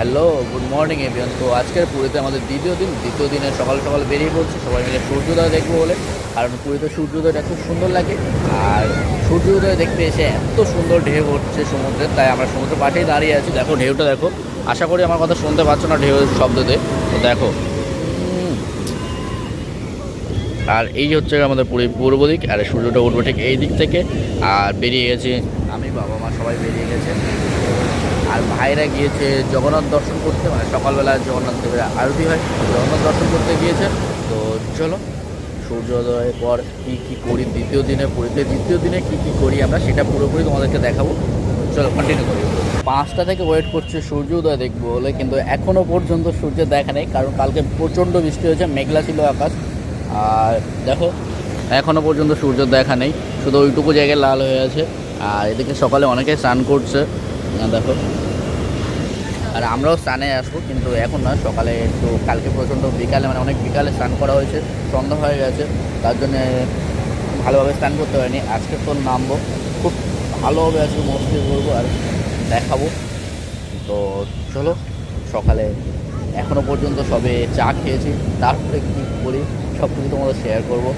Hello, good morning everyone. তো আজকের পুরীতে আমাদের দ্বিতীয় দিনে সকাল সকাল বেরিয়ে পড়ছি সবাই মিলে সূর্যোদয় দেখবো বলে। কারণ পুরীতে সূর্যোদয়টা খুব সুন্দর লাগে। আর সূর্যোদয় দেখতে এসে এত সুন্দর ঢেউ হচ্ছে সমুদ্রের, তাই আমরা সমুদ্রের পাশেই দাঁড়িয়ে আছি। দেখো ঢেউটা দেখো, আশা করি আমার কথা শুনতে পাচ্ছ না ঢেউয়ের শব্দতে। তো দেখো, আর এই হচ্ছে আমাদের পুরী পূর্ব দিক, আর সূর্যটা উঠবে ঠিক এই দিক থেকে। আর বেরিয়ে গেছে আমি, বাবা মা সবাই বেরিয়ে গেছে। আর ভাইরা গিয়েছে জগন্নাথ দর্শন করতে, মানে সকালবেলা জগন্নাথ দেবের আরতি হয়, জগন্নাথ দর্শন করতে গিয়েছে। তো চলো সূর্যোদয়ের পর কী কী করি পুরীতে দ্বিতীয় দিনে কী কী করি আমরা সেটা পুরোপুরি তোমাদেরকে দেখাবো। চলো কন্টিনিউ করি। 5টা থেকে ওয়েট করছে সূর্যোদয় দেখবো বলে, কিন্তু এখনও পর্যন্ত সূর্যের দেখা নেই। কারণ কালকে প্রচণ্ড বৃষ্টি হয়েছে, মেঘলা ছিল আকাশ। আর দেখো এখনও পর্যন্ত সূর্যের দেখা নেই, শুধু ওইটুকু জায়গায় লাল হয়ে আছে। আর এদিকে সকালে অনেকেই স্নান করছে, দেখো। আর আমরাও স্নানে আসবো, কিন্তু এখন না, সকালে একটু কালকে প্রচণ্ড বিকালে, মানে অনেক বিকালে স্নান করা হয়েছে, সন্ধ্যা হয়ে গেছে, তার জন্যে ভালোভাবে স্নান করতে পারিনি। আজকে তো নামবো, খুব ভালোভাবে আজকে মস্তি করবো আর দেখাবো। তো চলো, সকালে এখনও পর্যন্ত সবে চা খেয়েছি, তারপরে কী করি সব কিছু তোমাদের শেয়ার করবো।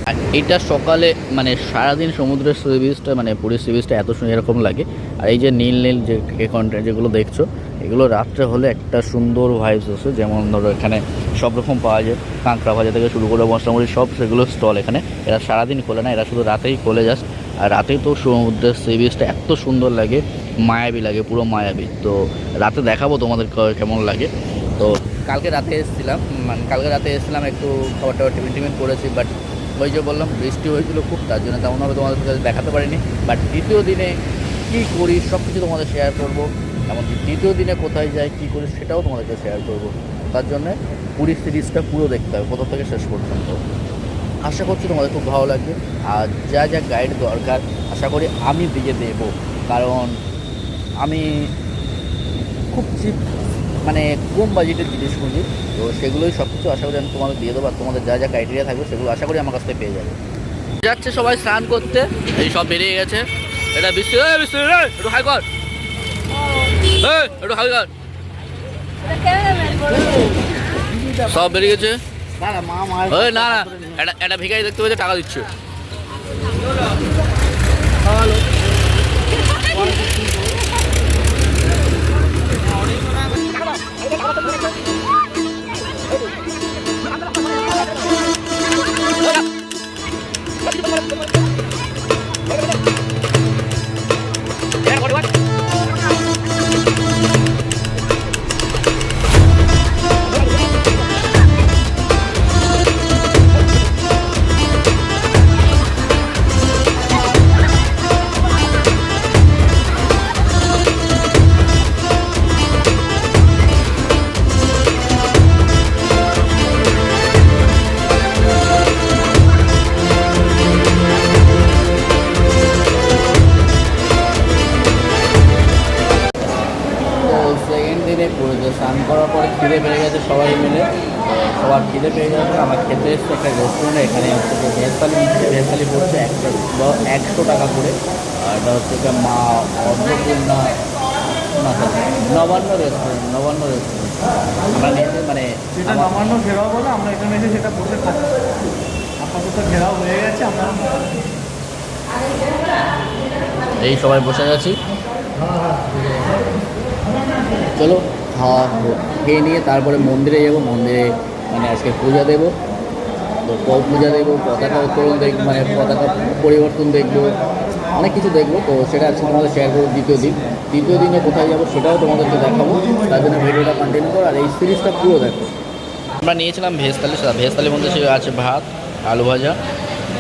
আর এটা সকালে মানে সারাদিন সমুদ্রের সি বিচটা, মানে পুরীর সি বিচটা এত সুন্দর এরকম লাগে। আর এই যে নীল নীল যে কন্টেন্ট যেগুলো দেখছো, এগুলো রাত্রে হলে একটা সুন্দর ভাইবস আছে। যেমন ধরো এখানে সব রকম পাওয়া যায়, কাঁকড়া ভাজা থেকে শুরু করে মশলামুড়ি সব সেগুলো স্টল এখানে। এরা সারাদিন খোলে না, এরা শুধু রাতেই খোলে জাস্ট। আর রাতেই তো সমুদ্রের সি বিচটা এত সুন্দর লাগে, মায়াবী লাগে, পুরো মায়াবী। তো রাতে দেখাবো তোমাদের কেমন লাগে। তো কালকে রাতে এসেছিলাম একটু খাবার টাবার টিফিন করেছি, বাট ওই যে বললাম বৃষ্টি হয়েছিল খুব, তার জন্য তেমনভাবে তোমাদের সাথে দেখাতে পারিনি। বাট দ্বিতীয় দিনে কী করি সব কিছু তোমাদের শেয়ার করবো। এমনকি দ্বিতীয় দিনে কোথায় যাই কী করি সেটাও তোমাদেরকে শেয়ার করবো। তার জন্যে পুরী সিরিজটা পুরো দেখতে হবে প্রথম থেকে শেষ পর্যন্ত। আশা করছি তোমাদের খুব ভালো লাগবে। আর যা যা গাইড দরকার আশা করি আমি দিয়ে দেবো, কারণ আমি খুব চিপ, মানে কম বাজেটের জিনিস খুঁজি। তো সেগুলোই সব কিছু আশা করি আমি তোমাদের দিয়ে দেবো। আর তোমাদের যা যা ক্রাইটেরিয়া থাকবে সেগুলো আশা করি আমার কাছ থেকে পেয়ে যাবে। যাচ্ছে সবাই স্নান করতে, এই সব বেরিয়ে গেছে। এটা বৃষ্টি, একটু হাই কর, একটু হাই কর। সব বেরিয়ে গেছে। না না, এটা ভিখারি দেখতে পেয়েছে, টাকা দিচ্ছে। পুরীতে স্নান করার পরে খিদে পেয়ে গেছে সবাই মিলে, সবার খিদে পেয়ে গেছে। আমার খেতে এসছে একটা রেস্টুরেন্টে, এখানে হচ্ছে ভেজ থালি পড়ছে 100 টাকা করে। আর এটা হচ্ছে মা অন্নপূর্ণা নবান্ন রেস্টুরেন্ট আমরা নিয়েছি, মানে সেটা নবান্ন ঘেরাও বলে, আমরা এখানে এসে সেটা বসে থাকি। আপাতত ঘেরাও হয়ে গেছে, আমরা এই সবাই বসে গেছি। চলো খেয়ে নিয়ে তারপরে মন্দিরে যাবো। মন্দিরে মানে আজকে পূজা দেবো, তো পূজা দেবো, পতাকা উত্তোলন দেখবো, মানে পতাকা পরিবর্তন দেখবো, অনেক কিছু দেখবো। তো সেটা আজকে আমাদের শেয়ার করবো দ্বিতীয় দিনে কোথায় যাবো সেটাও তোমাদেরকে দেখাবো। তার জন্য ভিডিওটা কন্টিনিউ করো আর এই সিরিজটা পুরো দেখো। আমরা নিয়েছিলাম ভেজ থালির মধ্যে সে আছে ভাত, আলু ভাজা,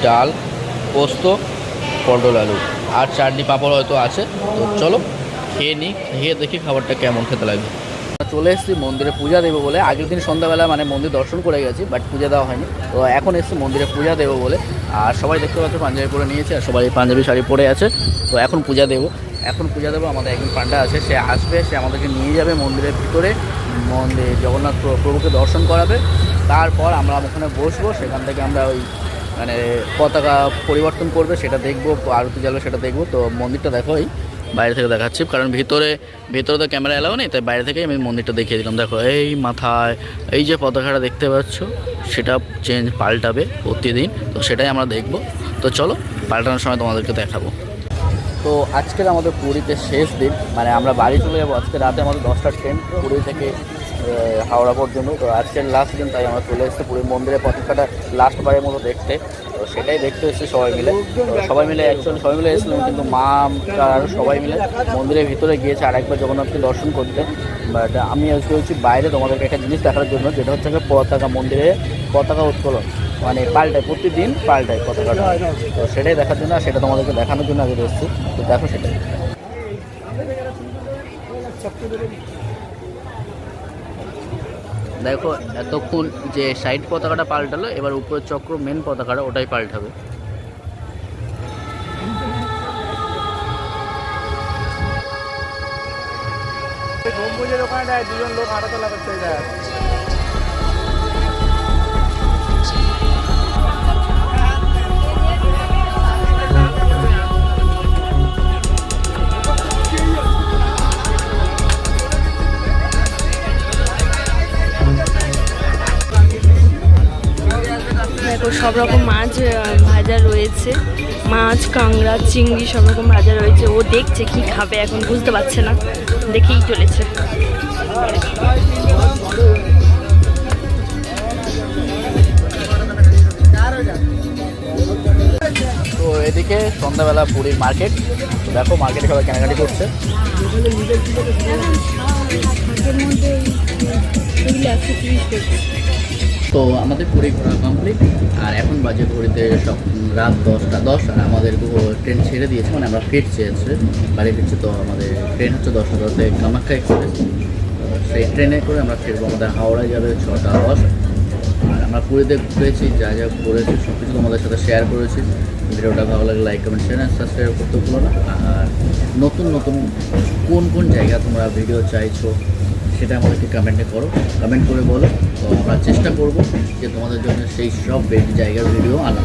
ডাল, পোস্ত, পটল আলু আর চাটনি পাঁপড় হয়তো আছে। তো চলো খেয়ে নিই, খেয়ে দেখি খাবারটা কেমন খেতে লাগে। চলে এসেছি মন্দিরে পূজা দেবো বলে। আগের দিন সন্ধ্যাবেলা মানে মন্দির দর্শন করে গেছি, বাট পূজা দেওয়া হয়নি। তো এখন এসেছি মন্দিরে পূজা দেবো বলে। আর সবাই দেখতে পাচ্ছ পাঞ্জাবি পরে নিয়েছে, আর সবাই পাঞ্জাবি শাড়ি পরে আছে। তো এখন পূজা দেবো। আমাদের একজন পান্ডা আছে, সে আসবে, সে আমাদেরকে নিয়ে যাবে মন্দিরের ভিতরে, জগন্নাথ প্রভুকে দর্শন করাবে। তারপর আমরা ওখানে বসবো, সেখান থেকে আমরা ওই মানে পতাকা পরিবর্তন করবে সেটা দেখবো, আরতি জ্বালবে সেটা দেখবো। তো মন্দিরটা দেখো, এই বাইরে থেকে দেখাচ্ছি, কারণ ভিতরে তো ক্যামেরা এলাও নেই, তাই বাইরে থেকেই আমি মন্দিরটা দেখিয়ে দিলাম। দেখো এই মাথায় এই যে পতাকাটা দেখতে পাচ্ছ, সেটা পাল্টাবে প্রতিদিন, তো সেটাই আমরা দেখব। তো চলো পাল্টানোর সময় তোমাদেরকে দেখাবো। তো আজকের আমাদের পুরীতে শেষ দিন, মানে আমরা বাড়ি চলে যাবো আজকে রাতে, আমাদের 10টার ট্রেন পুরী থেকে হাওড়া পর্যন্ত। তো আজকের লাস্ট দিন, তাই আমরা চলে এসেছি পুরীর মন্দিরের পতাকাটা লাস্টবারের মতো দেখতে। তো সেটাই দেখতে এসেছি সবাই মিলে। সবাই মিলে এসেছিলাম, কিন্তু মা আর সবাই মিলে মন্দিরের ভিতরে গিয়েছে আরেকবার জগন্নাথকে দর্শন করতে। বাট আমি আজকে হচ্ছি বাইরে তোমাদেরকে একটা জিনিস দেখার জন্য, যেটা হচ্ছে পতাকা, মন্দিরে পতাকা উত্তোলন, মানে পাল্টায়, প্রতিদিন পাল্টায় পতাকাটা। তো সেটাই দেখার জন্য, আর সেটা তোমাদেরকে দেখানোর জন্য আগে এসেছি। তো দেখো সেটাই। দেখো এতক্ষণ যে সাইড পতাকাটা পাল্টালো, এবার উপরের চক্র মেন পতাকাটা ওটাই পাল্টাবে। গম্বুজের ওখানটায় দুজন লোক হাঁটাচলা করতে যায়। দেখো সব রকম মাছ ভাজা রয়েছে, মাছ, কাঁকড়া, চিংড়ি, সব রকম ভাজা রয়েছে। ও দেখছে কি খাবে, এখন বুঝতে পারছে না, দেখেই চলেছে। তো এদিকে সন্ধ্যাবেলা পুরীর মার্কেট, দেখো মার্কেটে সবাই কেনাকাটি করছে। তো আমাদের পুরী ঘোরা কমপ্লিট, আর এখন বাজে ঘড়িতে সব রাত 10টা 10, আর আমাদের ট্রেন ছেড়ে দিয়েছে, মানে আমরা ফিরছি, বাড়ি ফিরছি। তো আমাদের ট্রেন হচ্ছে 10টা 10-এ কামাখ্যা এক্সপ্রেস। সেই ট্রেনে করে আমরা ফিরবো, আমাদের হাওড়ায় যাবে 6টা 10। আর আমরা পুরীতে ঘুরেছি, যা যা করেছি সব কিছু তোমাদের সাথে শেয়ার করেছি। ভিডিওটা ভালো লাগে লাইক, কমেন্ট, শেয়ার, সাবস্ক্রাইব করতে ভুলো না। আর নতুন নতুন কোন জায়গা তোমরা ভিডিও চাইছো সেটা আমাদেরকে কমেন্ট করে বলো। তো আমরা চেষ্টা করবো যে তোমাদের জন্য সেই সব জায়গার ভিডিও আনা।